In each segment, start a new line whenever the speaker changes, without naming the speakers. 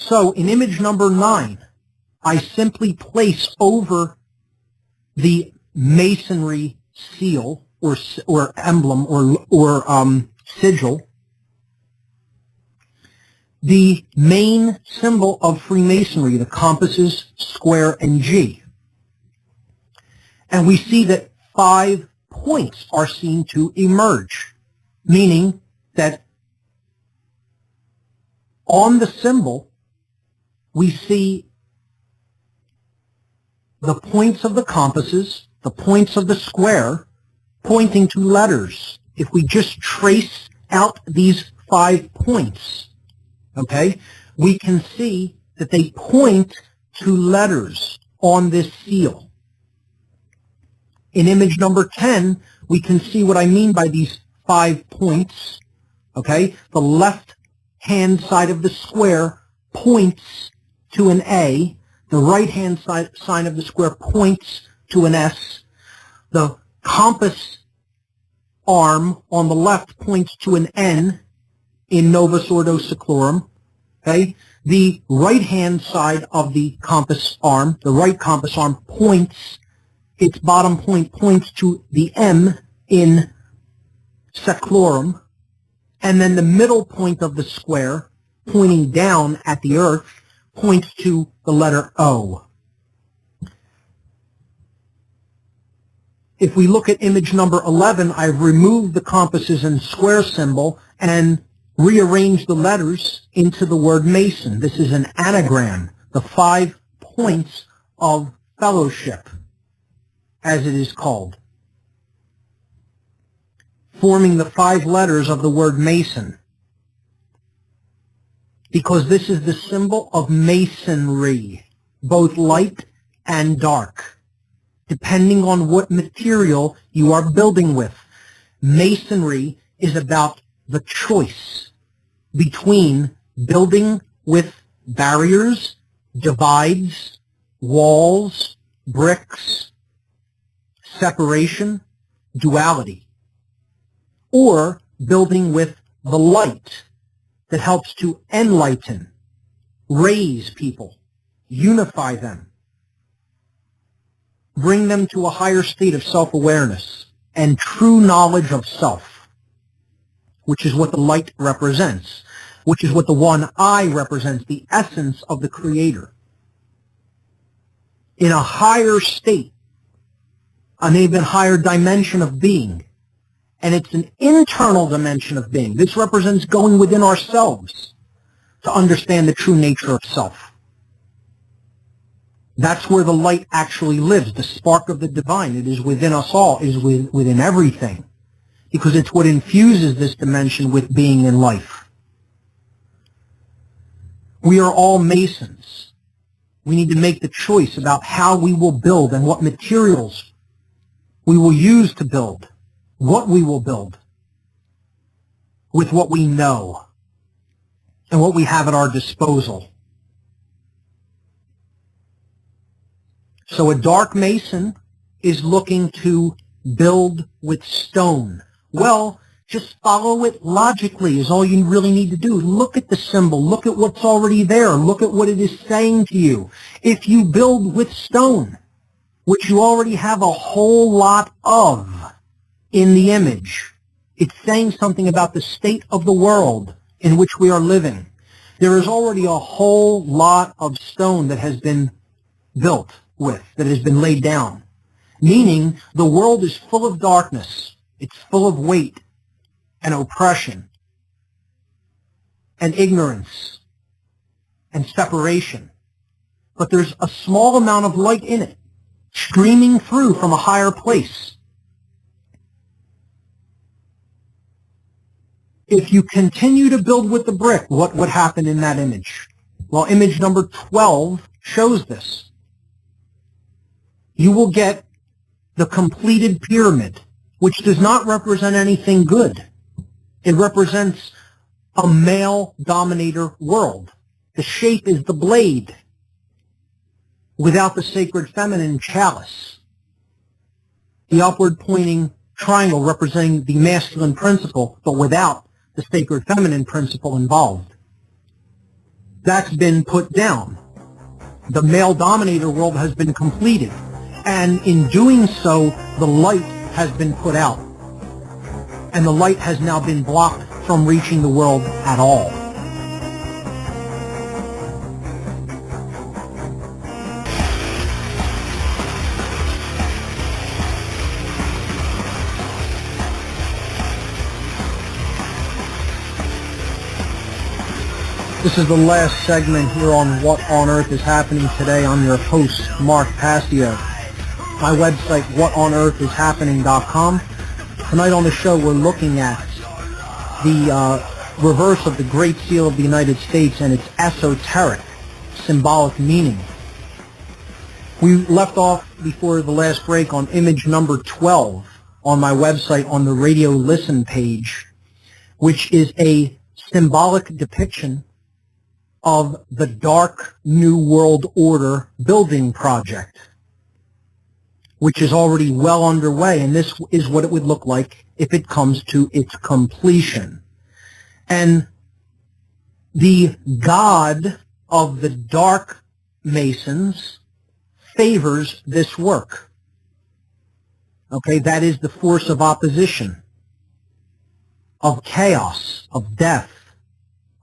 So in image number 9, I simply place over the masonry seal or emblem or sigil the main symbol of Freemasonry, the compasses, square, and G. And we see that 5 points are seen to emerge, meaning that on the symbol we see the points of the compasses, the points of the square, pointing to letters. If we just trace out these 5 points, okay, we can see that they point to letters on this seal. In image number 10, we can see what I mean by these 5 points, okay? The left-hand side of the square points to an A. The right-hand side of the square points to an S. The compass arm on the left points to an N in Novus Ordo Seclorum. Okay? The right-hand side of the compass arm, the right compass arm points, its bottom point points to the M in Seclorum, and then the middle point of the square, pointing down at the earth, points to the letter O. If we look at image number 11, I've removed the compasses and square symbol and rearranged the letters into the word Mason. This is an anagram, the 5 points of fellowship, as it is called, forming the 5 letters of the word Mason, because this is the symbol of masonry, both light and dark, depending on what material you are building with. Masonry is about the choice between building with barriers, divides, walls, bricks, separation, duality, or building with the light that helps to enlighten, raise people, unify them, bring them to a higher state of self-awareness and true knowledge of self, which is what the light represents, which is what the one eye represents, the essence of the Creator. In a higher state, an even higher dimension of being, and it's an internal dimension of being. This represents going within ourselves to understand the true nature of self. That's where the light actually lives, the spark of the divine. It is within us all, it is within everything, because it's what infuses this dimension with being and life. We are all Masons. We need to make the choice about how we will build and what materials we will use to build, what we will build with what we know and what we have at our disposal. So a dark Mason is looking to build with stone. Well, just follow it logically is all you really need to do. Look at the symbol. Look at what's already there. Look at what it is saying to you. If you build with stone, which you already have a whole lot of in the image, it's saying something about the state of the world in which we are living. There is already a whole lot of stone that has been built with, that has been laid down, meaning the world is full of darkness. It's full of weight and oppression and ignorance and separation. But there's a small amount of light in it, streaming through from a higher place. If you continue to build with the brick, what would happen in that image? Well, image number 12 shows this. You will get the completed pyramid, which does not represent anything good. It represents a male-dominator world. The shape is the blade without the sacred feminine chalice. The upward-pointing triangle representing the masculine principle, but without the sacred feminine principle involved. That's been put down. The male-dominator world has been completed. And in doing so, the light has been put out. And the light has now been blocked from reaching the world at all. This is the last segment here on What on Earth is Happening Today. I'm your host, Mark Passio. My website, whatonearthishappening.com. Tonight on the show, we're looking at the reverse of the Great Seal of the United States and its esoteric, symbolic meaning. We left off before the last break on image number 12 on my website on the radio listen page, which is a symbolic depiction of the Dark New World Order building project, which is already well underway, and this is what it would look like if it comes to its completion. And the God of the Dark Masons favors this work. Okay, that is the force of opposition, of chaos, of death,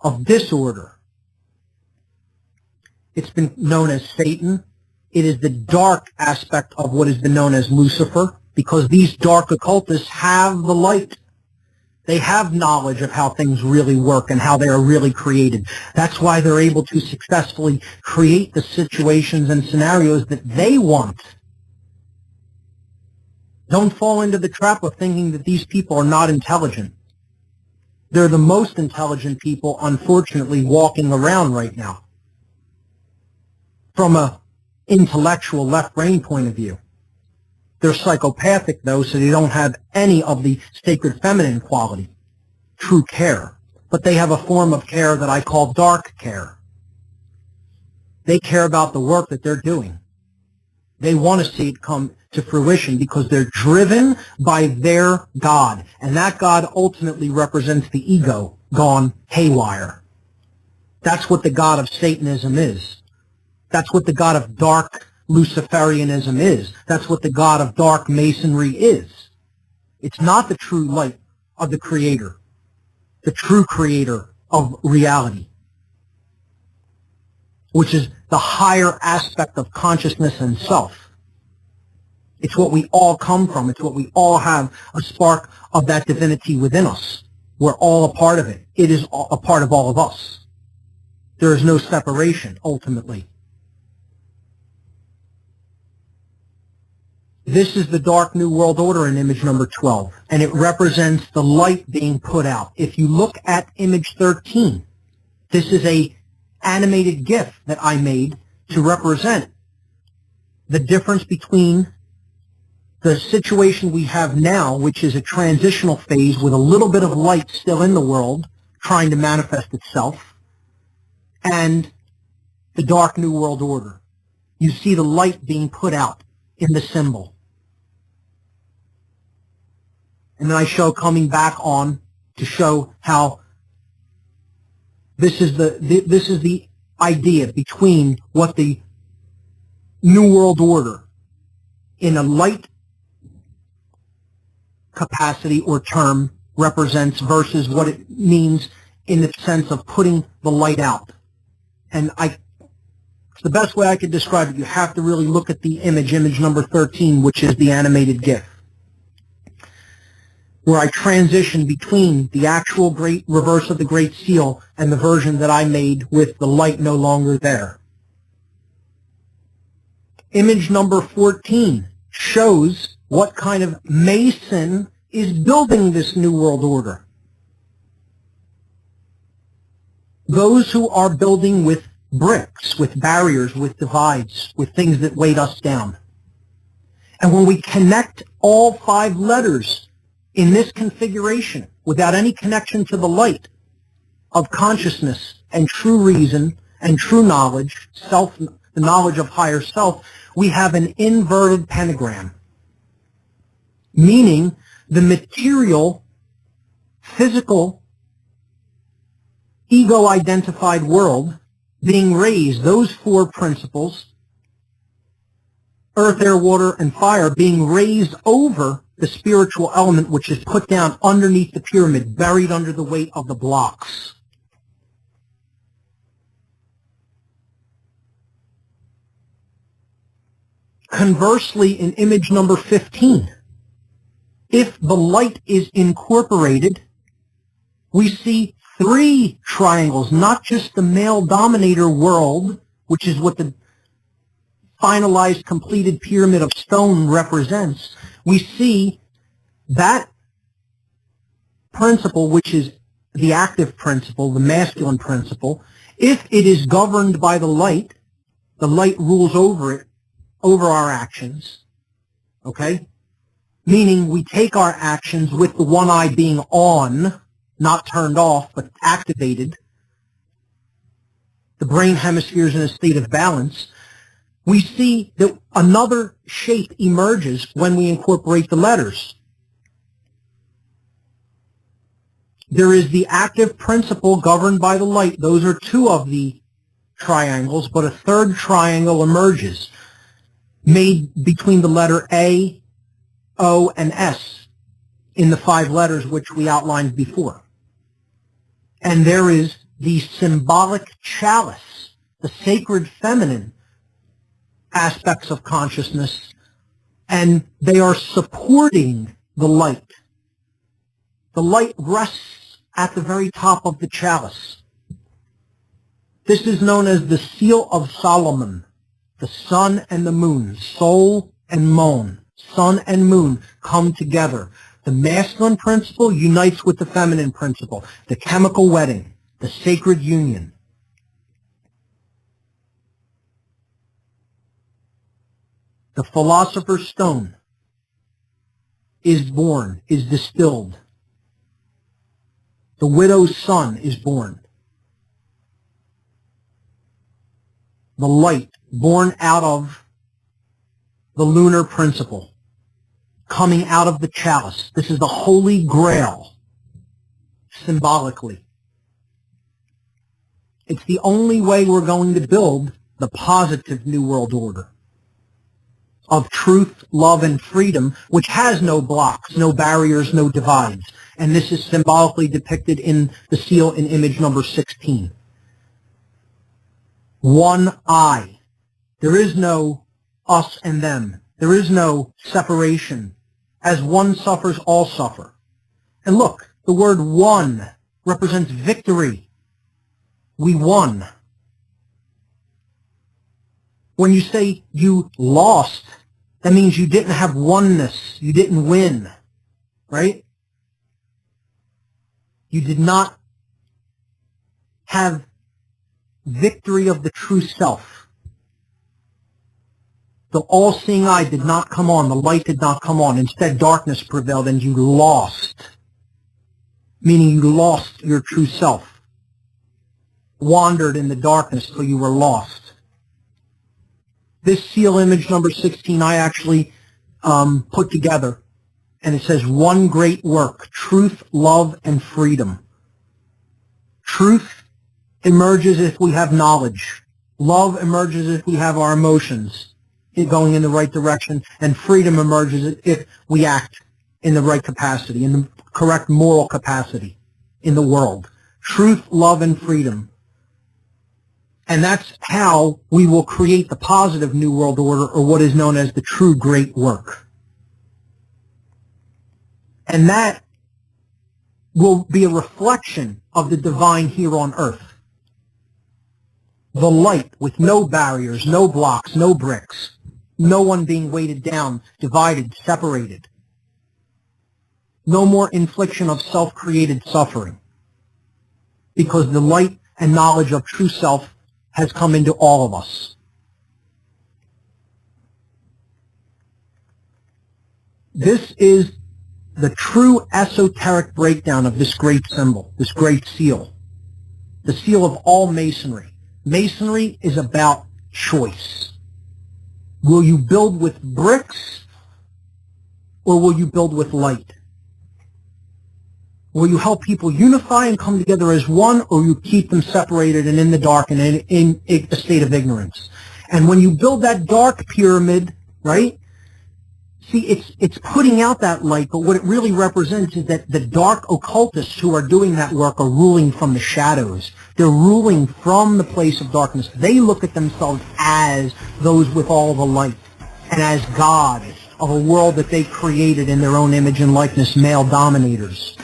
of disorder. It's been known as Satan. It is the dark aspect of what has been known as Lucifer, because these dark occultists have the light. They have knowledge of how things really work and how they are really created. That's why they're able to successfully create the situations and scenarios that they want. Don't fall into the trap of thinking that these people are not intelligent. They're the most intelligent people, unfortunately, walking around right now. From a intellectual left brain point of view. They're psychopathic, though, so they don't have any of the sacred feminine quality, true care. But they have a form of care that I call dark care. They care about the work that they're doing. They want to see it come to fruition because they're driven by their God. And that God ultimately represents the ego gone haywire. That's what the God of Satanism is. That's what the God of dark Luciferianism is. That's what the God of dark Masonry is. It's not the true light of the Creator, the true Creator of reality, which is the higher aspect of consciousness and self. It's what we all come from. It's what we all have, a spark of that divinity within us. We're all a part of it. It is a part of all of us. There is no separation, ultimately. This is the Dark New World Order in image number 12, and it represents the light being put out. If you look at image 13, this is a animated GIF that I made to represent the difference between the situation we have now, which is a transitional phase with a little bit of light still in the world trying to manifest itself, and the Dark New World Order. You see the light being put out in the symbol. And then I show coming back on to show how this is the idea between what the New World Order in a light capacity or term represents versus what it means in the sense of putting the light out. And it's the best way I could describe it. You have to really look at the image number 13, which is the animated GIF, where I transition between the actual great reverse of the Great Seal and the version that I made with the light no longer there. Image number 14 shows what kind of Mason is building this New World Order. Those who are building with bricks, with barriers, with divides, with things that weight us down. And when we connect all 5 letters in this configuration, without any connection to the light of consciousness and true reason and true knowledge, the knowledge of higher self, we have an inverted pentagram, meaning the material, physical, ego-identified world being raised, those four principles, earth, air, water, and fire, being raised over the spiritual element which is put down underneath the pyramid, buried under the weight of the blocks. Conversely, in image number 15, if the light is incorporated, we see three triangles, not just the male dominator world, which is what the finalized, completed pyramid of stone represents. We see that principle, which is the active principle, the masculine principle. If it is governed by the light rules over it, over our actions, okay? Meaning we take our actions with the one eye being on, not turned off, but activated. The brain hemisphere is in a state of balance. We see that another shape emerges when we incorporate the letters. There is the active principle governed by the light. Those are two of the triangles, but a third triangle emerges, made between the letter A, O, and S in the 5 letters which we outlined before. And there is the symbolic chalice, the sacred feminine aspects of consciousness, and they are supporting the light. The light rests at the very top of the chalice. This is known as the seal of Solomon, the sun and the moon, soul and mon, sun and moon come together. The masculine principle unites with the feminine principle, the chemical wedding, the sacred union. The philosopher's stone is born, is distilled. The widow's son is born. The light born out of the lunar principle, coming out of the chalice. This is the Holy Grail, symbolically. It's the only way we're going to build the positive New World Order of truth, love, and freedom, which has no blocks, no barriers, no divides. And this is symbolically depicted in the seal in image number 16. One eye. There is no us and them. There is no separation. As one suffers, all suffer. And look, the word one represents victory. We won. When you say you lost, that means you didn't have oneness. You didn't win, right? You did not have victory of the true self. The all-seeing eye did not come on. The light did not come on. Instead, darkness prevailed and you lost, meaning you lost your true self. Wandered in the darkness till you were lost. This seal image number 16 I actually put together, and it says one great work, truth, love, and freedom. Truth emerges if we have knowledge. Love emerges if we have our emotions going in the right direction, and freedom emerges if we act in the right capacity, in the correct moral capacity in the world. Truth, love, and freedom. And that's how we will create the positive New World Order, or what is known as the true great work. And that will be a reflection of the divine here on earth. The light with no barriers, no blocks, no bricks, no one being weighted down, divided, separated. No more infliction of self-created suffering, because the light and knowledge of true self has come into all of us. This is the true esoteric breakdown of this great symbol, this great seal, the seal of all Masonry. Masonry is about choice. Will you build with bricks, or will you build with light? Will you help people unify and come together as one, or you keep them separated and in the dark and in a state of ignorance? And when you build that dark pyramid, right, see, it's putting out that light, but what it really represents is that the dark occultists who are doing that work are ruling from the shadows. They're ruling from the place of darkness. They look at themselves as those with all the light and as God of a world that they created in their own image and likeness, male dominators.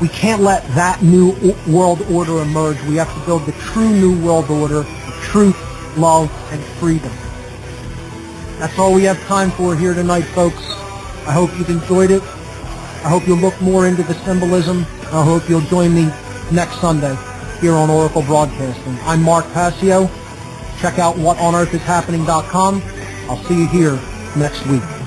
We can't let that new world order emerge. We have to build the true new world order of truth, love, and freedom. That's all we have time for here tonight, folks. I hope you've enjoyed it. I hope you'll look more into the symbolism. I hope you'll join me next Sunday here on Oracle Broadcasting. I'm Mark Passio. Check out whatonearthishappening.com. I'll see you here next week.